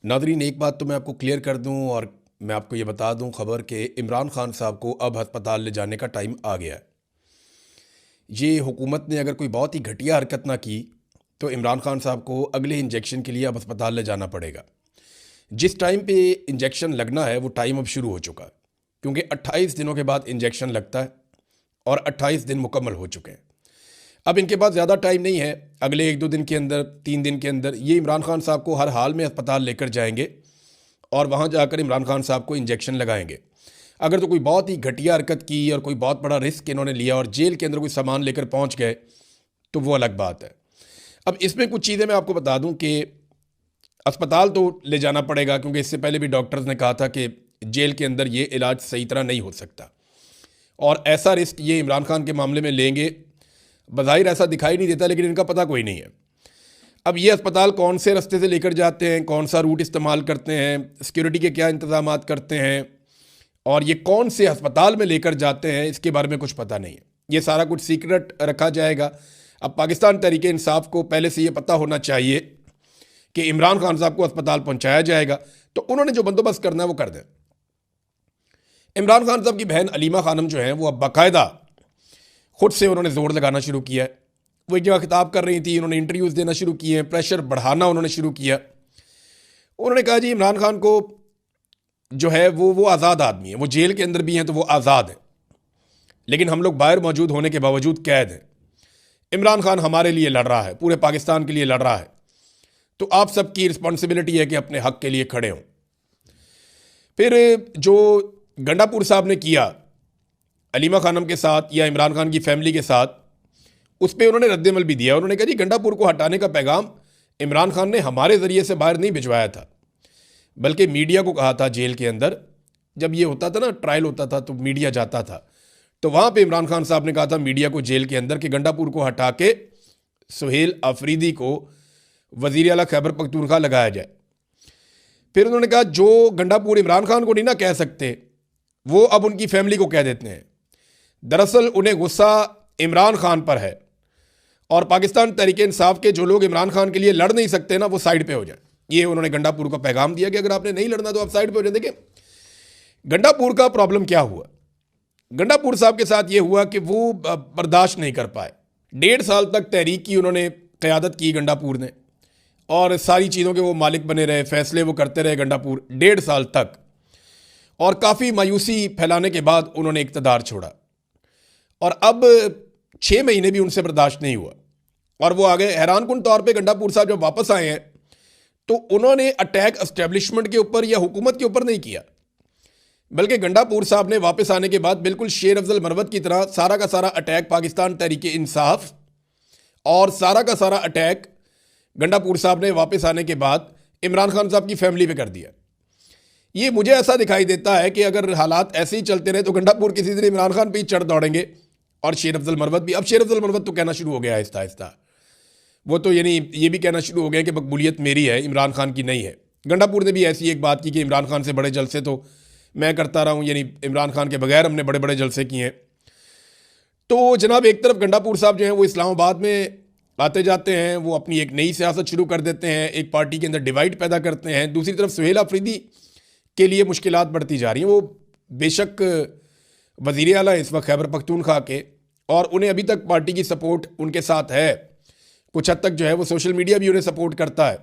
Nadreen, एक बात तो मैं आपको क्लियर कर दूं और मैं आपको ये बता दूं खबर कि इमरान खान साहब को अब अस्पताल ले जाने का टाइम आ गया है। ये हुकूमत ने अगर कोई बहुत ही घटिया हरकत ना की तो इमरान खान साहब को अगले इंजेक्शन के लिए अब अस्पताल ले जाना पड़ेगा। जिस टाइम पे इंजेक्शन लगना है वो टाइम अब शुरू हो चुका है, क्योंकि 28 दिनों के बाद इंजेक्शन लगता है और 28 दिन मुकम्मल हो चुके हैं। अब इनके पास ज़्यादा टाइम नहीं है। अगले 1-2 दिन के अंदर, 3 दिन के अंदर ये इमरान खान साहब को हर हाल में अस्पताल लेकर जाएंगे और वहाँ जाकर इमरान खान साहब को इंजेक्शन लगाएंगे। अगर तो कोई बहुत ही घटिया हरकत की और कोई बहुत बड़ा रिस्क इन्होंने लिया और जेल के अंदर कोई सामान लेकर पहुँच गए तो वो अलग बात है। अब इसमें कुछ चीज़ें मैं आपको बता दूं कि अस्पताल तो ले जाना पड़ेगा, क्योंकि इससे पहले भी डॉक्टर्स ने कहा था कि जेल के अंदर ये इलाज सही तरह नहीं हो सकता और ऐसा रिस्क ये इमरान खान के मामले में लेंगे। बज़ाहिर ऐसा दिखाई नहीं देता, लेकिन इनका पता कोई नहीं है। अब ये अस्पताल कौन से रास्ते से लेकर जाते हैं, कौन सा रूट इस्तेमाल करते हैं, सिक्योरिटी के क्या इंतजाम करते हैं और ये कौन से अस्पताल में लेकर जाते हैं, इसके बारे में कुछ पता नहीं है। ये सारा कुछ सीक्रेट रखा जाएगा। अब पाकिस्तान तहरीक इंसाफ को पहले से ये पता होना चाहिए कि इमरान खान साहब को अस्पताल पहुंचाया जाएगा, तो उन्होंने जो बंदोबस्त करना है वो कर दें। इमरान खान साहब की बहन अलीमा खानम जो है वो अब बाकायदा खुद से उन्होंने ज़ोर लगाना शुरू किया है। वो एक जगह खिताब कर रही थी, उन्होंने इंटरव्यूज़ देना शुरू किए हैं, प्रेशर बढ़ाना उन्होंने शुरू किया। उन्होंने कहा जी इमरान खान को जो है वो आज़ाद आदमी है, वो जेल के अंदर भी हैं तो वो आज़ाद है, लेकिन हम लोग बाहर मौजूद होने के बावजूद कैद हैं। इमरान खान हमारे लिए लड़ रहा है, पूरे पाकिस्तान के लिए लड़ रहा है, तो आप सबकी रिस्पॉन्सिबिलिटी है कि अपने हक के लिए खड़े हों। फिर जो गंडापुर साहब ने किया अलीमा खानम के साथ या इमरान खान की फैमिली के साथ, उस पर उन्होंने रद्दमल भी दिया। उन्होंने कहा जी गंडापुर को हटाने का पैगाम इमरान खान ने हमारे ज़रिए से बाहर नहीं भिजवाया था, बल्कि मीडिया को कहा था। जेल के अंदर जब ये होता था ना, ट्रायल होता था तो मीडिया जाता था, तो वहाँ पे इमरान खान साहब ने कहा था मीडिया को जेल के अंदर कि गंडापुर को हटा के सुहेल अफरीदी को वज़ीर आला खैबर पख्तूनख्वा लगाया जाए। फिर उन्होंने कहा जो गंडापुर इमरान खान को नहीं ना कह सकते, वो अब उनकी फैमिली को कह देते हैं। दरअसल उन्हें गुस्सा इमरान खान पर है और पाकिस्तान तहरीक इंसाफ के जो लोग इमरान खान के लिए लड़ नहीं सकते ना, वो साइड पे हो जाए। ये उन्होंने गंडापुर को पैगाम दिया कि अगर आपने नहीं लड़ना तो आप साइड पे हो जाए। देखिए गंडापुर का प्रॉब्लम क्या हुआ। गंडापुर साहब के साथ ये हुआ कि वो बर्दाश्त नहीं कर पाए। 1.5 साल तक तहरीक की उन्होंने क़यादत की गंडापुर ने, और सारी चीज़ों के वो मालिक बने रहे, फैसले वो करते रहे गंडापुर 1.5 साल तक, और काफ़ी मायूसी फैलाने के बाद उन्होंने इक़्तिदार छोड़ा और अब 6 महीने भी उनसे बर्दाश्त नहीं हुआ और वो आ गए। हैरानकुन तौर पे गंडापुर साहब जब वापस आए हैं तो उन्होंने अटैक एस्टेब्लिशमेंट के ऊपर या हुकूमत के ऊपर नहीं किया, बल्कि गंडापुर साहब ने वापस आने के बाद बिल्कुल शेर अफजल मरवत की तरह सारा का सारा अटैक पाकिस्तान तहरीक इंसाफ और सारा का सारा अटैक गंडापुर साहब ने वापस आने के बाद इमरान खान साहब की फैमिली पे कर दिया। ये मुझे ऐसा दिखाई देता है कि अगर हालात ऐसे ही चलते रहे तो गंडापुर किसी दिन इमरान खान पे ही चढ़ दौड़ेंगे और शेर अफजल मरवत भी। अब शेर अफजल मरवत तो कहना शुरू हो गया आहिस्ता आहिस्ता, वो तो यानी ये भी कहना शुरू हो गया कि मकबूलियत मेरी है, इमरान खान की नहीं है। गंडापुर ने भी ऐसी एक बात की कि इमरान खान से बड़े जलसे तो मैं करता रहा हूँ, यानी इमरान खान के बगैर हमने बड़े बड़े जलसे किए हैं। तो जनाब एक तरफ गंडापुर साहब जो हैं वो इस्लामाबाद में आते जाते हैं, वो अपनी एक नई सियासत शुरू कर देते हैं, एक पार्टी के अंदर डिवाइड पैदा करते हैं। दूसरी तरफ सुहेल अफरीदी के लिए मुश्किलात बढ़ती जा रही हैं। वो बेशक वज़ीर आला इस वक्त खैबर पख्तूनख्वा के, और उन्हें अभी तक पार्टी की सपोर्ट उनके साथ है, कुछ हद तक जो है वो सोशल मीडिया भी उन्हें सपोर्ट करता है।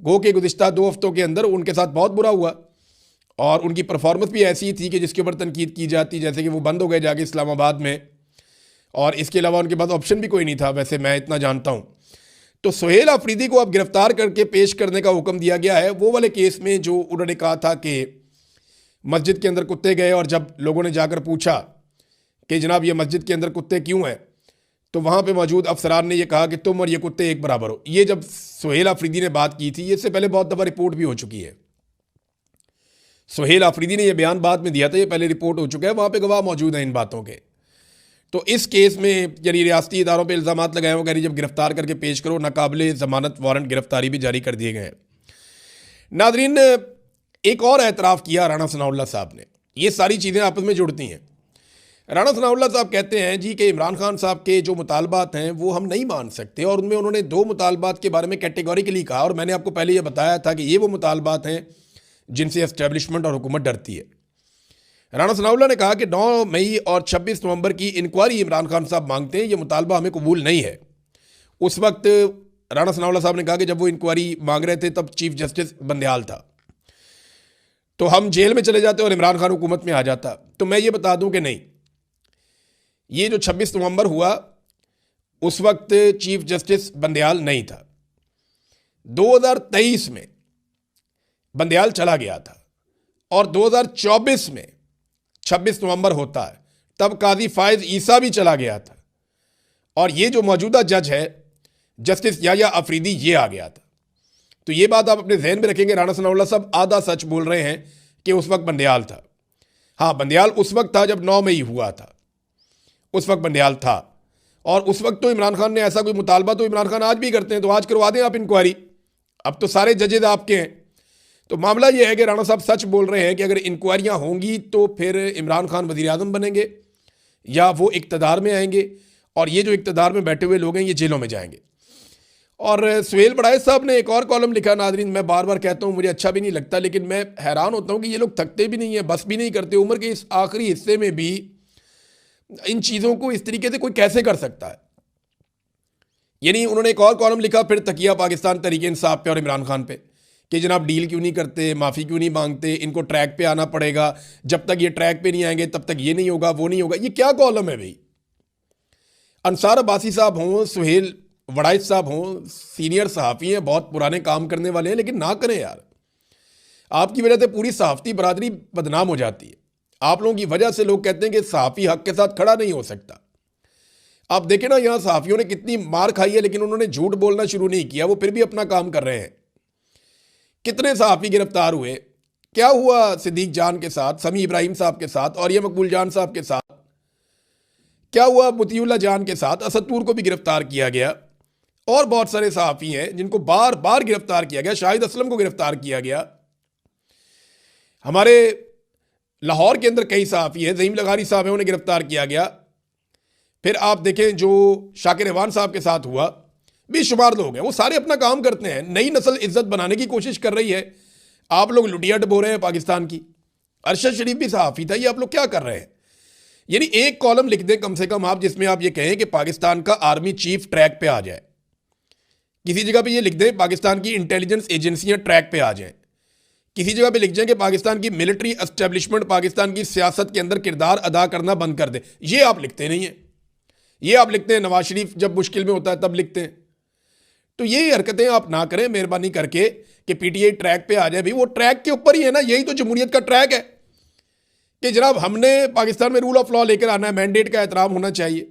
गो के गुज़िश्ता 2 हफ्तों के अंदर उनके साथ बहुत बुरा हुआ और उनकी परफॉर्मेंस भी ऐसी थी कि जिसके ऊपर तनकीद की जाती, जैसे कि वो बंद हो गए जाके इस्लामाबाद में, और इसके अलावा उनके पास ऑप्शन भी कोई नहीं था, वैसे मैं इतना जानता हूँ। तो सुहेल अफरीदी को अब गिरफ्तार करके पेश करने का हुक्म दिया गया है, वो वाले केस में जो उन्होंने कहा था कि मस्जिद के अंदर कुत्ते गए और जब लोगों ने जाकर पूछा कि जनाब ये मस्जिद के अंदर कुत्ते क्यों हैं, तो वहाँ पे मौजूद अफसरान ने ये कहा कि तुम और ये कुत्ते एक बराबर हो। ये जब सुहेल अफरीदी ने बात की थी, ये इससे पहले बहुत दफ़ा रिपोर्ट भी हो चुकी है। सुहेल अफरीदी ने यह बयान बाद में दिया था, ये पहले रिपोर्ट हो चुका है, वहाँ पे गवाह मौजूद हैं इन बातों के। तो इस केस में यानी रियासती इदारों पे इल्ज़ाम लगाए हुए, कह जब गिरफ्तार करके पेश करो, नाकाबिले ज़मानत वारंट गिरफ्तारी भी जारी कर दिए गए हैं। नादरीन एक और एतराफ़ किया राणा सनाउल्लाह साहब ने, ये सारी चीज़ें आपस में जुड़ती हैं। राणा सनाउल्लाह साहब कहते हैं जी कि इमरान खान साहब के जो मुतालबात हैं वो हम नहीं मान सकते, और उनमें उन्होंने 2 मुतालबात के बारे में कैटेगोरिकली कहा, और मैंने आपको पहले ये बताया था कि ये वो मुतालबात हैं जिनसे एस्टेब्लिशमेंट और हुकूमत डरती है। राणा सनाउल्लाह ने कहा कि 9 मई और 26 नवंबर की इंक्वायरी इमरान खान साहब मांगते हैं, ये मुतालबा हमें कबूल नहीं है। उस वक्त राणा सनाउल्लाह साहब ने कहा कि जब वो इंक्वायरी मांग रहे थे तब चीफ जस्टिस बंदयाल था, तो हम जेल में चले जाते और इमरान खान हुकूमत में आ जाता। तो मैं ये बता दूं कि नहीं, ये जो 26 नवंबर हुआ उस वक्त चीफ जस्टिस बंदयाल नहीं था। 2023 में बंदयाल चला गया था, और 2024 में 26 नवंबर होता है तब काजी फायज ईसा भी चला गया था, और ये जो मौजूदा जज है जस्टिस याया अफरीदी, ये आ गया था। तो ये बात आप अपने जहन में रखेंगे। राणा सनाउल्लाह साहब आधा सच बोल रहे हैं कि उस वक्त बंदयाल था। हाँ, बंदयाल उस वक्त था जब 9 मई हुआ था, उस वक्त बंदयाल था, और उस वक्त तो इमरान खान ने ऐसा कोई मुतालबा तो इमरान खान आज भी करते हैं, तो आज करवा दें आप इंक्वायरी। अब तो सारे जजेज आपके हैं। तो मामला ये है कि राणा साहब सच बोल रहे हैं कि अगर इंक्वायरियाँ होंगी तो फिर इमरान खान वज़ीर आज़म बनेंगे या वो इक़्तिदार में आएंगे, और ये जो इक़्तिदार में बैठे हुए लोग हैं ये जेलों में जाएंगे। और सुहेल बड़ाइश साहब ने एक और कॉलम लिखा, नाज़रीन मैं बार बार कहता हूँ मुझे अच्छा भी नहीं लगता, लेकिन मैं हैरान होता हूँ कि ये लोग थकते भी नहीं हैं, बस भी नहीं करते। उम्र के इस आखिरी हिस्से में भी इन चीज़ों को इस तरीके से कोई कैसे कर सकता है। यानी उन्होंने एक और कॉलम लिखा फिर तकिया पाकिस्तान तहरीक इंसाफ पे और इमरान खान पे, कि जनाब डील क्यों नहीं करते, माफ़ी क्यों नहीं मांगते, इनको ट्रैक पे आना पड़ेगा, जब तक ये ट्रैक पे नहीं आएंगे तब तक ये नहीं होगा, वो नहीं होगा। ये क्या कॉलम है भाई? अंसार अब्बासी साहब हों, सुहेल वड़ाइश साहब हों, सीनियर सहाफ़ी हैं, बहुत पुराने काम करने वाले हैं, लेकिन ना करें यार। आपकी वजह से पूरी सहाफ़ती बरादरी बदनाम हो जाती है। आप लोगों की वजह से लोग कहते हैं कि सहाफ़ी हक के साथ खड़ा नहीं हो सकता। आप देखें ना, यहाँ सहाफ़ियों ने कितनी मार खाई है, लेकिन उन्होंने झूठ बोलना शुरू नहीं किया, वो फिर भी अपना काम कर रहे हैं। कितने सहाफ़ी गिरफ्तार हुए, क्या हुआ सिद्दीक जान के साथ, समी इब्राहिम साहब के साथ, और ये मकबूल जान साहब के साथ, क्या हुआ मुतीउल्लाह जान के साथ, असदपुर को भी गिरफ्तार किया गया, और बहुत सारे सहाफ़ी हैं जिनको बार बार गिरफ्तार किया गया। शाहिद असलम को गिरफ्तार किया गया। हमारे लाहौर के अंदर कई सहाफ़ी हैं, ज़हीम लगारी साहब हैं, उन्हें गिरफ्तार किया गया। फिर आप देखें जो शाकिर रेवान साहब के साथ हुआ, बेशुमार लोग हैं, वो सारे अपना काम करते हैं, नई नस्ल इज्जत बनाने की कोशिश कर रही है। आप लोग लुटिया डबो रहे हैं पाकिस्तान की। अरशद शरीफ भी सहाफ़ी था, ये आप लोग क्या कर रहे हैं? यानी एक कॉलम लिख दें कम से कम आप, जिसमें आप ये कहें कि पाकिस्तान का आर्मी चीफ ट्रैक पे आ जाए। किसी जगह पे ये लिख दें पाकिस्तान की इंटेलिजेंस एजेंसियां ट्रैक पे आ जाएं। किसी जगह पे लिख जाए कि पाकिस्तान की मिलिट्री एस्टेब्लिशमेंट पाकिस्तान की सियासत के अंदर किरदार अदा करना बंद कर दे। ये आप लिखते नहीं हैं। ये आप लिखते हैं नवाज शरीफ जब मुश्किल में होता है तब लिखते हैं। तो ये हरकतें आप ना करें मेहरबानी करके कि पीटीआई ट्रैक पे आ जाए। भाई वो ट्रैक के ऊपर ही है ना, यही तो जमहूरियत का ट्रैक है कि जनाब हमने पाकिस्तान में रूल ऑफ लॉ लेकर आना है, मैंडेट का एहतराम होना चाहिए।